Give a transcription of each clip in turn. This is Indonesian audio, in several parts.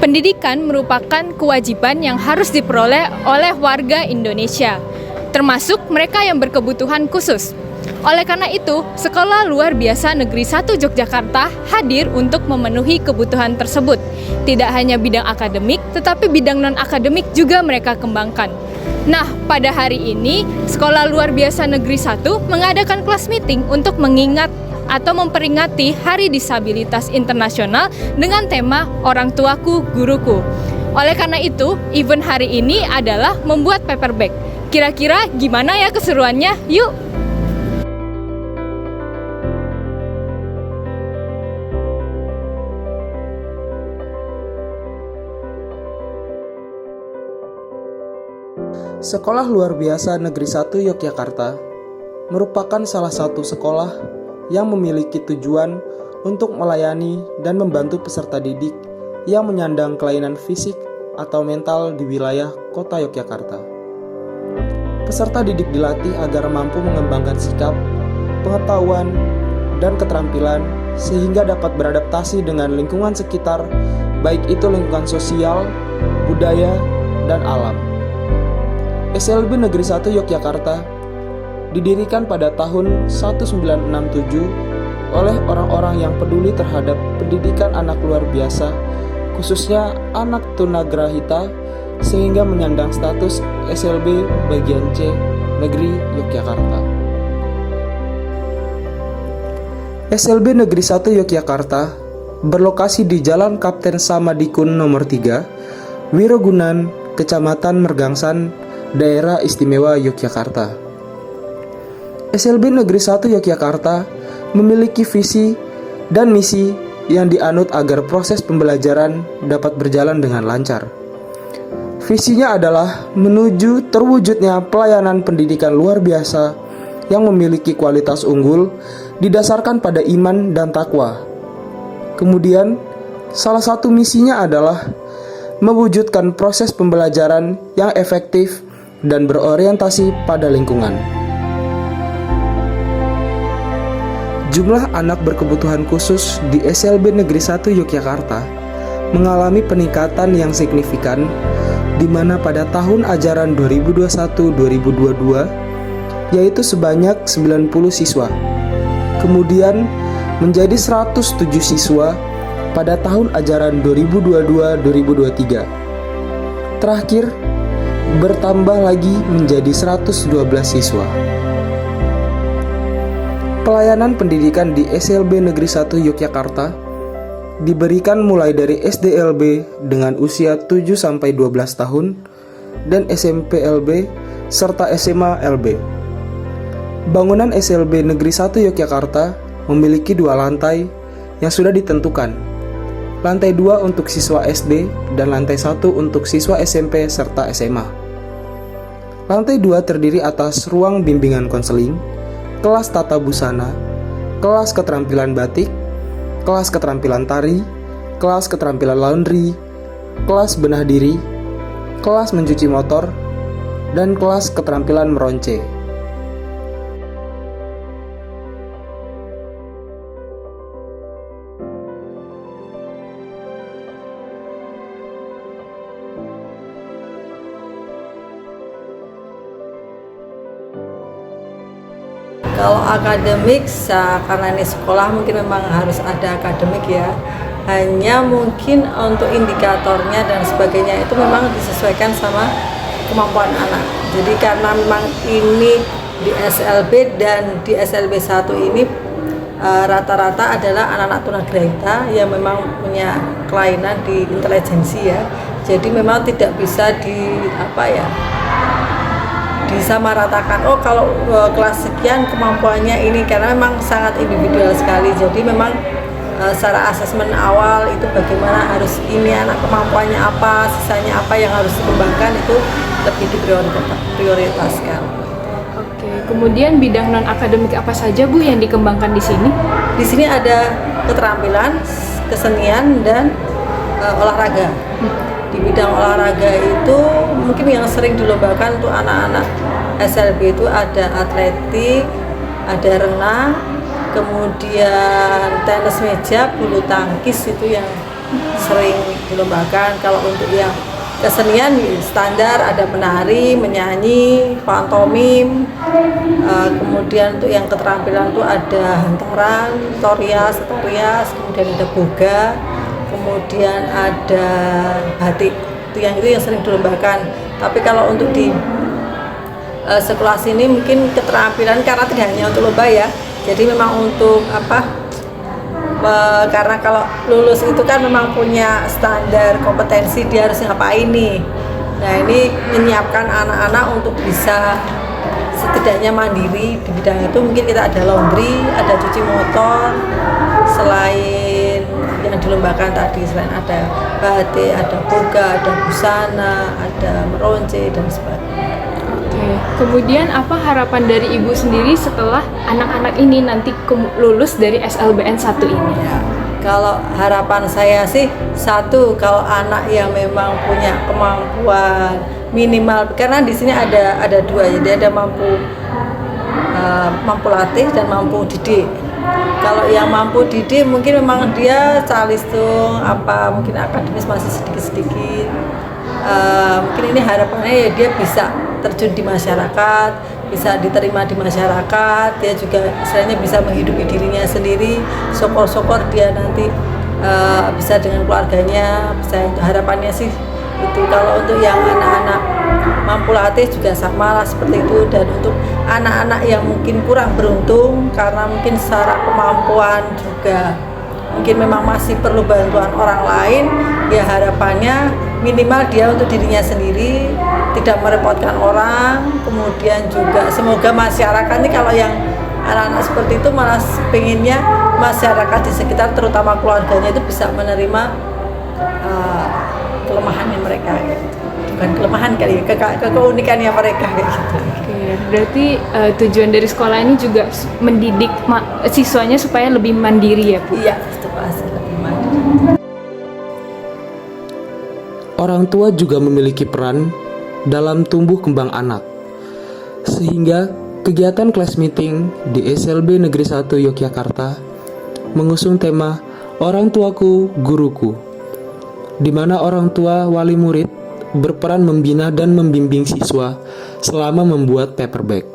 Pendidikan merupakan kewajiban yang harus diperoleh oleh warga Indonesia, termasuk mereka yang berkebutuhan khusus. Oleh karena itu, Sekolah Luar Biasa Negeri 1 Yogyakarta hadir untuk memenuhi kebutuhan tersebut. Tidak hanya bidang akademik, tetapi bidang non-akademik juga mereka kembangkan. Nah, pada hari ini, Sekolah Luar Biasa Negeri 1 mengadakan kelas meeting untuk mengingat atau memperingati Hari Disabilitas Internasional dengan tema Orang Tuaku, Guruku. Oleh karena itu, event hari ini adalah membuat paper bag. Kira-kira gimana ya keseruannya? Yuk! Sekolah Luar Biasa Negeri 1 Yogyakarta merupakan salah satu sekolah yang memiliki tujuan untuk melayani dan membantu peserta didik yang menyandang kelainan fisik atau mental di wilayah Kota Yogyakarta. Peserta didik dilatih agar mampu mengembangkan sikap, pengetahuan, dan keterampilan sehingga dapat beradaptasi dengan lingkungan sekitar, baik itu lingkungan sosial, budaya, dan alam. SLB Negeri 1 Yogyakarta didirikan pada tahun 1967 oleh orang-orang yang peduli terhadap pendidikan anak luar biasa, khususnya anak tunagrahita, sehingga menyandang status SLB bagian C Negeri Yogyakarta. SLB Negeri 1 Yogyakarta berlokasi di Jalan Kapten Samadikun nomor 3, Wirogunan, Kecamatan Mergangsan, Daerah Istimewa Yogyakarta. SLB Negeri 1 Yogyakarta memiliki visi dan misi yang dianut agar proses pembelajaran dapat berjalan dengan lancar. Visinya adalah menuju terwujudnya pelayanan pendidikan luar biasa yang memiliki kualitas unggul didasarkan pada iman dan takwa. Kemudian, salah satu misinya adalah mewujudkan proses pembelajaran yang efektif dan berorientasi pada lingkungan. Jumlah anak berkebutuhan khusus di SLB Negeri 1 Yogyakarta mengalami peningkatan yang signifikan, di mana pada tahun ajaran 2021-2022 yaitu sebanyak 90 siswa. Kemudian menjadi 107 siswa pada tahun ajaran 2022-2023. Terakhir bertambah lagi menjadi 112 siswa. Pelayanan pendidikan di SLB Negeri 1 Yogyakarta diberikan mulai dari SDLB dengan usia 7-12 tahun dan SMPLB serta SMA LB. Bangunan SLB Negeri 1 Yogyakarta memiliki 2 lantai yang sudah ditentukan. Lantai 2 untuk siswa SD dan lantai 1 untuk siswa SMP serta SMA. Lantai 2 terdiri atas ruang bimbingan konseling, kelas tata busana, kelas keterampilan batik, kelas keterampilan tari, kelas keterampilan laundry, kelas benah diri, kelas mencuci motor, dan kelas keterampilan meronce. Kalau akademik, karena ini sekolah mungkin memang harus ada akademik ya. Hanya mungkin untuk indikatornya dan sebagainya itu memang disesuaikan sama kemampuan anak. Jadi karena memang ini di SLB dan di SLB 1 ini rata-rata adalah anak-anak tunagrahita yang memang punya kelainan di intelijensi ya. Jadi memang tidak bisa disamaratakan, oh kalau kelas sekian kemampuannya ini, karena memang sangat individual sekali. Jadi memang secara asesmen awal itu bagaimana harus ini anak kemampuannya apa, sisanya apa yang harus dikembangkan itu lebih diprioritaskan. Oke, kemudian bidang non akademik apa saja Bu yang dikembangkan di sini? Di sini ada keterampilan, kesenian dan olahraga. Di bidang olahraga itu mungkin yang sering dilombakan untuk anak-anak SLB itu ada atletik, ada renang, kemudian tenis meja, bulu tangkis itu yang sering dilombakan. Kalau untuk yang kesenian standar ada menari, menyanyi, pantomim. Kemudian untuk yang keterampilan itu ada hantaran, torias, kemudian ada boga, kemudian ada batik. Itu yang sering dilombakan. Tapi kalau untuk di sekolah sini mungkin keterampilan karena tidak hanya untuk lomba ya. Jadi memang untuk karena kalau lulus itu kan memang punya standar kompetensi dia harus ngapain nih. Nah ini menyiapkan anak-anak untuk bisa setidaknya mandiri di bidang itu. Mungkin kita ada laundry, ada cuci motor, selain yang dilombakan tadi, selain ada batik, ada boga, ada busana, ada meronce dan sebagainya. Oke. Kemudian apa harapan dari Ibu sendiri setelah anak-anak ini nanti lulus dari SLBN 1 ini? Ya, kalau harapan saya sih satu, kalau anak yang memang punya kemampuan minimal, karena di sini ada dua, jadi ada mampu latih dan mampu didik. Kalau yang mampu didik mungkin memang dia calistung mungkin akademis masih sedikit-sedikit. Mungkin ini harapannya ya dia bisa terjun di masyarakat, bisa diterima di masyarakat, dia juga istilahnya bisa menghidupi dirinya sendiri, syukur-syukur dia nanti bisa dengan keluarganya, bisa. Harapannya sih itu. Kalau untuk yang anak-anak mampu latih juga sama lah seperti itu. Dan untuk anak-anak yang mungkin kurang beruntung karena mungkin secara kemampuan juga mungkin memang masih perlu bantuan orang lain, ya harapannya minimal dia untuk dirinya sendiri, tidak merepotkan orang. Kemudian juga semoga masyarakat ini, kalau yang anak-anak seperti itu malah pengennya masyarakat di sekitar terutama keluarganya itu bisa menerima kelemahannya mereka gitu. Bukan kelemahan kali, keunikannya mereka gitu. Oke, berarti tujuan dari sekolah ini juga mendidik siswanya supaya lebih mandiri ya Bu? Iya, itu pasti lebih mandiri. Orang tua juga memiliki peran dalam tumbuh kembang anak. Sehingga kegiatan class meeting di SLB Negeri 1 Yogyakarta mengusung tema Orang Tuaku, Guruku, di mana orang tua wali murid berperan membina dan membimbing siswa selama membuat paper bag.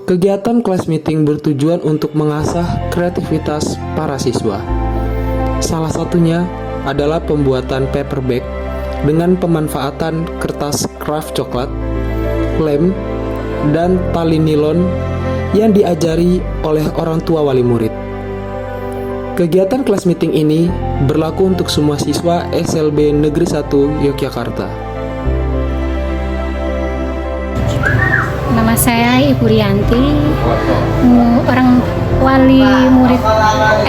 Kegiatan class meeting bertujuan untuk mengasah kreativitas para siswa. Salah satunya adalah pembuatan paper bag dengan pemanfaatan kertas kraft coklat, lem, dan tali nilon yang diajari oleh orang tua wali murid. Kegiatan class meeting ini berlaku untuk semua siswa SLB Negeri 1 Yogyakarta. Nama saya Ibu Rianti, orang wali murid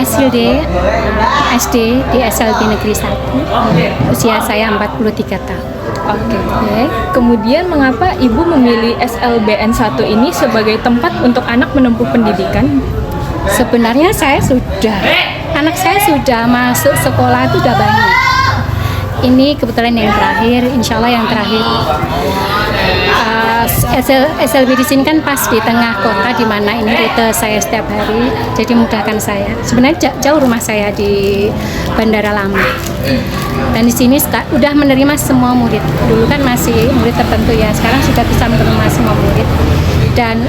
SD di SLB Negeri 1. Usia saya 43 tahun. Oke. Kemudian mengapa Ibu memilih SLBN 1 ini sebagai tempat untuk anak menempuh pendidikan? Sebenarnya anak saya sudah masuk sekolah itu sudah banyak. Ini kebetulan yang terakhir, insya Allah yang terakhir. SLB di sini kan pas di tengah kota, di mana ini rute saya setiap hari, jadi mudahkan saya. Sebenarnya jauh rumah saya di Bandara Lama. Dan di sini udah menerima semua murid. Dulu kan masih murid tertentu ya, sekarang sudah bisa menerima semua murid. Dan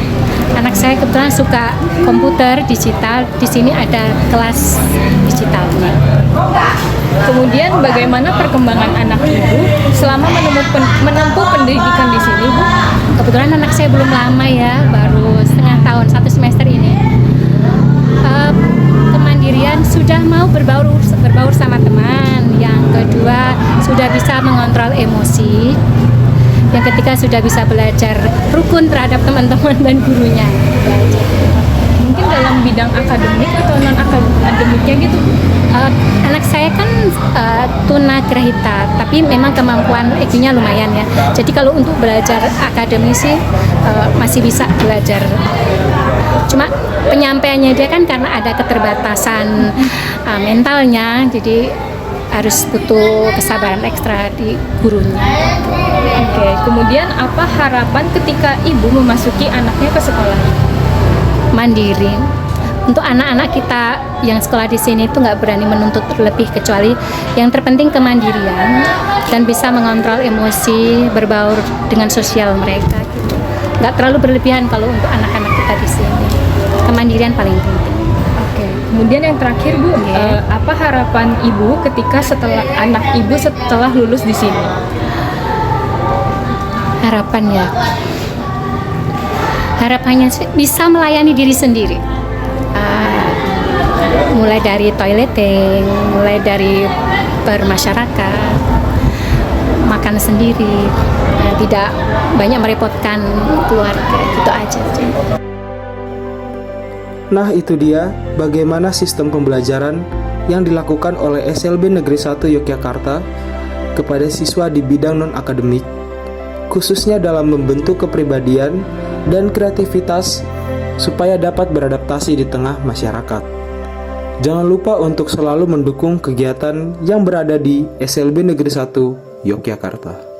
anak saya kebetulan suka komputer digital. Di sini ada kelas digitalnya. Kemudian bagaimana perkembangan anak Ibu selama menempuh pendidikan di sini, Bu? Kebetulan anak saya belum lama ya, baru setengah tahun, 1 semester ini. Kemandirian, sudah mau berbaur sama teman. Yang kedua, sudah bisa mengontrol emosi. Yang ketiga, sudah bisa belajar rukun terhadap teman-teman dan gurunya. Mungkin dalam bidang akademik atau non akademiknya gitu? Anak saya kan tunagrahita, tapi memang kemampuan IQ-nya lumayan ya. Jadi kalau untuk belajar akademis sih masih bisa belajar. Cuma penyampaiannya dia kan karena ada keterbatasan mentalnya, jadi harus butuh kesabaran ekstra di gurunya. Oke. Kemudian apa harapan ketika Ibu memasuki anaknya ke sekolah? Mandiri. Untuk anak-anak kita yang sekolah di sini itu nggak berani menuntut lebih, kecuali yang terpenting kemandirian dan bisa mengontrol emosi, berbaur dengan sosial mereka gitu. Nggak terlalu berlebihan kalau untuk anak-anak kita di sini. Kemandirian paling penting. Oke. Kemudian yang terakhir Bu, apa harapan Ibu ketika anak Ibu setelah lulus di sini? Harapannya sih bisa melayani diri sendiri. Mulai dari toileting, mulai dari bermasyarakat, makan sendiri, tidak banyak merepotkan keluarga, gitu aja sih. Nah, itu dia bagaimana sistem pembelajaran yang dilakukan oleh SLB Negeri 1 Yogyakarta kepada siswa di bidang non-akademik, khususnya dalam membentuk kepribadian dan kreativitas supaya dapat beradaptasi di tengah masyarakat. Jangan lupa untuk selalu mendukung kegiatan yang berada di SLB Negeri 1 Yogyakarta.